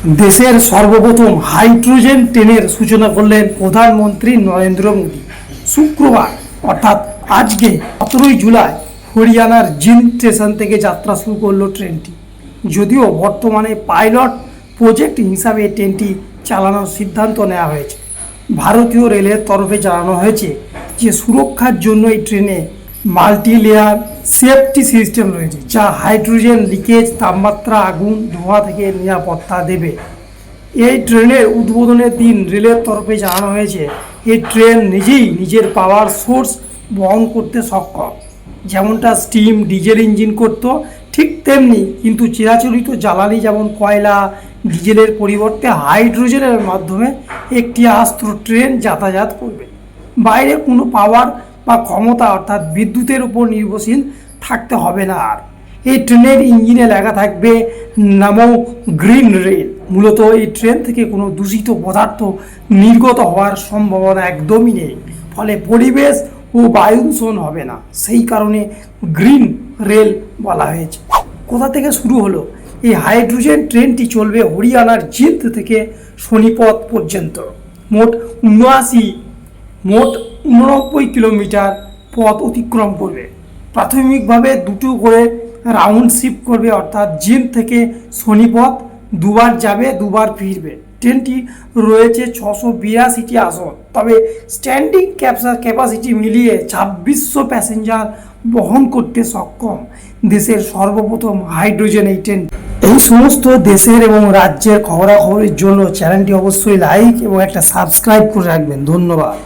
দেশের সর্বপ্রথম হাইড্রোজেন ট্রেনের সূচনা করলেন প্রধানমন্ত্রী নরেন্দ্র মোদী শুক্রবার অর্থাৎ আজকে ১৭ জুলাই হরিয়ানার জিন্দ স্টেশন থেকে যাত্রা শুরু করলো ট্রেনটি। যদিও বর্তমানে পাইলট প্রজেক্ট হিসাবে ট্রেনটি চালানোর সিদ্ধান্ত নেওয়া হয়েছে। ভারতীয় রেলের তরফে জানানো হয়েছে যে সুরক্ষার জন্য এই ট্রেনে মাল্টি লেয়ার সেফটি সিস্টেম রয়েছে, যা হাইড্রোজেন লিকেজ, তাপমাত্রা, আগুন, ধোঁয়া থেকে নিরাপত্তা দেবে। এই ট্রেনের উদ্বোধনের দিন রেলের তরফে জানানো হয়েছে এই ট্রেন নিজেই নিজের পাওয়ার সোর্স বহন করতে সক্ষম। যেমনটা স্টিম ডিজেল ইঞ্জিন করতো, ঠিক তেমনি কিন্তু চিরাচরিত জ্বালানি যেমন কয়লা ডিজেলের পরিবর্তে হাইড্রোজেনের মাধ্যমে একটি আস্ত ট্রেন যাতায়াত করবে। বাইরে কোনো পাওয়ার বা ক্ষমতা অর্থাৎ বিদ্যুতের উপর নির্ভরশীল থাকতে হবে না। আর এই ট্রেনের ইঞ্জিনে লেখা থাকবে নামো গ্রিন রেল। মূলত এই ট্রেন থেকে কোনো দূষিত পদার্থ নির্গত হওয়ার সম্ভাবনা একদমই নেই, ফলে পরিবেশ ও বায়ু দূষণ হবে না। সেই কারণে গ্রিন রেল বলা হয়েছে। কোথা থেকে শুরু হলো এই হাইড্রোজেন ট্রেনটি? চলবে হরিয়ানার জিন্দ থেকে সোনিপত পর্যন্ত। মোট 89 কিলোমিটার পথ অতিক্রম করবে। প্রাথমিকভাবে দুটো করে রাউন্ড শিফট করবে, অর্থাৎ জিন্দ থেকে সোনিপত দুবার যাবে, দুবার ফিরবে। ট্রেনটি রয়েছে 682টি আসন, তবে স্ট্যান্ডিং ক্যাপাসিটি মিলিয়ে 2600 প্যাসেঞ্জার বহন করতে সক্ষম। দেশের সর্বপ্রথম হাইড্রোজেন এই ট্রেন। এই সমস্ত দেশের এবং রাজ্যের খবরাখবরের জন্য চ্যানেলটি অবশ্যই লাইক এবং একটা সাবস্ক্রাইব করে রাখবেন। ধন্যবাদ।